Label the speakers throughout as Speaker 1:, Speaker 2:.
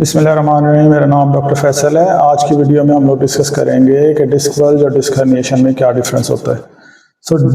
Speaker 1: बिस्मिल्लाहिर्रहमानिर्रहीम। मेरा नाम डॉक्टर फैसल है। आज की वीडियो में हम लोग डिस्कस करेंगे कि डिस्क बल्ज और डिस्क हर्निएशन में क्या डिफरेंस होता है।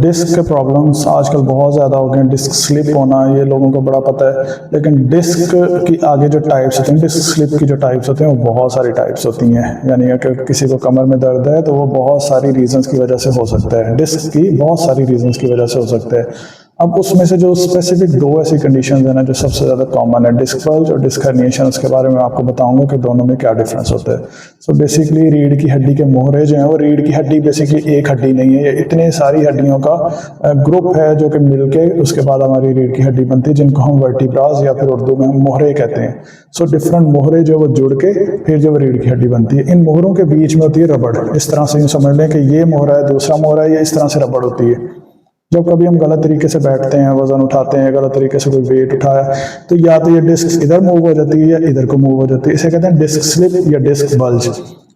Speaker 1: डिस्क के प्रॉब्लम्स आजकल बहुत ज़्यादा हो गए हैं। डिस्क स्लिप होना ये लोगों को बड़ा पता है, लेकिन डिस्क की आगे जो टाइप्स होते हैं, डिस्क स्लिप की जो टाइप्स होते हैं वो बहुत सारी टाइप्स होती हैं। यानी अगर किसी को कमर में दर्द है तो वो बहुत सारी रीजंस की वजह से हो सकता है, डिस्क की बहुत सारी रीजंस की वजह से हो सकता है। अब उसमें से जो स्पेसिफिक दो ऐसी कंडीशन है ना जो सबसे ज़्यादा कॉमन है, डिस्क बल्ज और डिस्क हर्निएशन, उसके बारे में आपको बताऊंगा कि दोनों में क्या डिफरेंस होता है। बेसिकली रीढ़ की हड्डी के मोहरे जो हैं, वो रीढ़ की हड्डी बेसिकली एक हड्डी नहीं है, ये इतने सारी हड्डियों का ग्रुप है जो कि मिलके उसके बाद हमारी रीढ़ की हड्डी बनती है, जिनको हम वर्टिब्रास या फिर उर्दू में हम मोहरे कहते हैं। डिफरेंट मोहरे जो वो जुड़ के फिर जो रीढ़ की हड्डी बनती है। इन मोहरों के बीच में होती है रबड़। इस तरह से यूँ समझ लें कि ये मोहरा है, दूसरा मोहरा है, ये इस तरह से रबड़ होती है। जब कभी हम गलत तरीके से बैठते हैं, वजन उठाते हैं, गलत तरीके से कोई वेट उठाया तो या तो ये डिस्क इधर मूव हो जाती है या इधर को मूव हो जाती है। इसे कहते हैं डिस्क स्लिप या डिस्क बल्ज।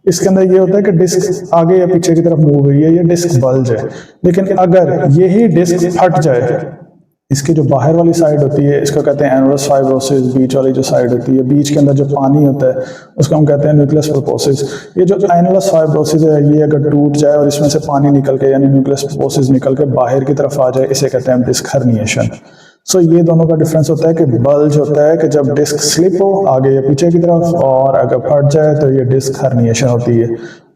Speaker 1: इसके अंदर ये होता है कि डिस्क आगे या पीछे की तरफ मूव हुई है, ये डिस्क बल्ज है। लेकिन अगर यही डिस्क फट जाए, इसकी जो बाहर वाली साइड होती है इसको कहते हैं एनुलस फाइब्रोसिस, बीच वाली जो साइड होती है, बीच के अंदर जो पानी होता है उसको हम कहते हैं न्यूक्लियस प्रोपोसिस। ये जो एनुलस फाइब्रोसिस है ये अगर टूट जाए और इसमें से पानी निकल के यानी न्यूक्लियस प्रोपोसिस निकल के बाहर की तरफ आ जाए, इसे कहते हैं डिस्क हर्निएशन। ये दोनों का डिफरेंस होता है कि बल्ज होता है कि जब डिस्क स्लिप हो आगे या पीछे की तरफ, और अगर फट जाए तो ये डिस्क हर्निएशन होती है।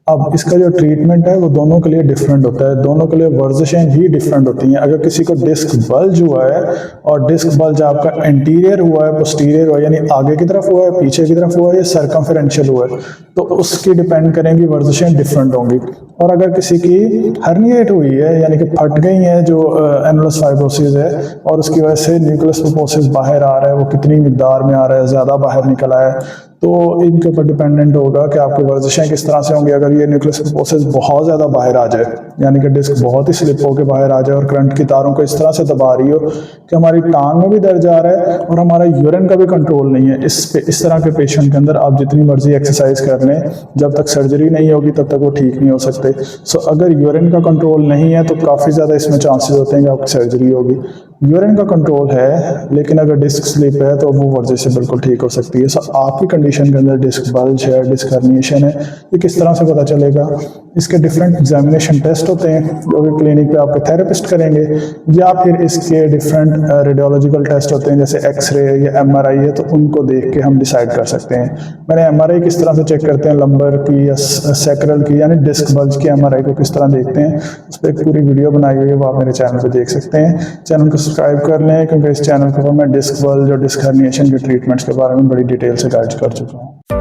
Speaker 1: अब इसका जो ट्रीटमेंट है वो दोनों के लिए डिफरेंट होता है, दोनों के लिए वर्जिशें भी डिफरेंट होती हैं। अगर किसी को डिस्क बल्ज हुआ है और डिस्क बल्ज आपका एंटीरियर हुआ है, पोस्टीरियर हुआ है, यानी आगे की तरफ हुआ है, पीछे की तरफ हुआ है, या सर्कमफेरेंशियल हुआ है, तो उसकी डिपेंड करेंगी, वर्जिशें डिफरेंट होंगी। और अगर किसी की हर्निएट हुई है यानी कि फट गई है जो एनुलस फाइब्रोसिस है और उसकी वजह से न्यूक्लियस प्रोपोसिस बाहर आ रहा है, वो कितनी मिकदार में आ रहा है, ज़्यादा बाहर निकल आया है, तो इनके ऊपर डिपेंडेंट होगा कि आपकी वर्जिशें किस तरह से होंगी। अगर ये न्यूक्लियस प्रोपोसिस बहुत ज़्यादा बाहर आ जाए, यानी कि डिस्क बहुत ही स्लिप होकर बाहर आ जाए और करंट की तारों को इस तरह से दबा रही हो कि हमारी टांग में भी दर्द आ रहा है और हमारा यूरिन का भी कंट्रोल नहीं है, इस तरह के पेशेंट के अंदर आप जितनी मर्जी एक्सरसाइज कर लें, जब तक सर्जरी नहीं होगी तब तक वो ठीक नहीं हो सकते। अगर यूरिन का कंट्रोल नहीं है तो काफ़ी ज़्यादा इसमें चांसेस होते हैं कि आपकी सर्जरी होगी। यूरिन का कंट्रोल है लेकिन अगर डिस्क स्लिप है तो वो वर्जिश से बिल्कुल ठीक हो सकती है। आपकी कंडीशन के अंदर डिस्क बल्ज है, डिस्क हर्निएशन है, ये किस तरह से पता चलेगा? इसके डिफरेंट एग्जामिनेशन टेस्ट होते हैं जो कि क्लिनिक पे आपके थेरेपिस्ट करेंगे, या फिर इसके डिफरेंट रेडियोलॉजिकल टेस्ट होते हैं जैसे एक्सरे या एमआरआई है, तो उनको देख के हम डिसाइड कर सकते हैं। मैंने एमआरआई किस तरह से चेक करते हैं, लंबर की या सैक्रल की यानी डिस्क बल्ज की एमआरआई को किस तरह देखते हैं, उस पर एक पूरी वीडियो बनाई हुई है, वो आप मेरे चैनल पर देख सकते हैं। चैनल को सब्सक्राइब कर लें क्योंकि इस चैनल पर मैं डिस्क बल्ज और डिस्क हर्निएशन के ट्रीटमेंट्स के बारे में बड़ी डिटेल से गाइड कर चुका हूँ।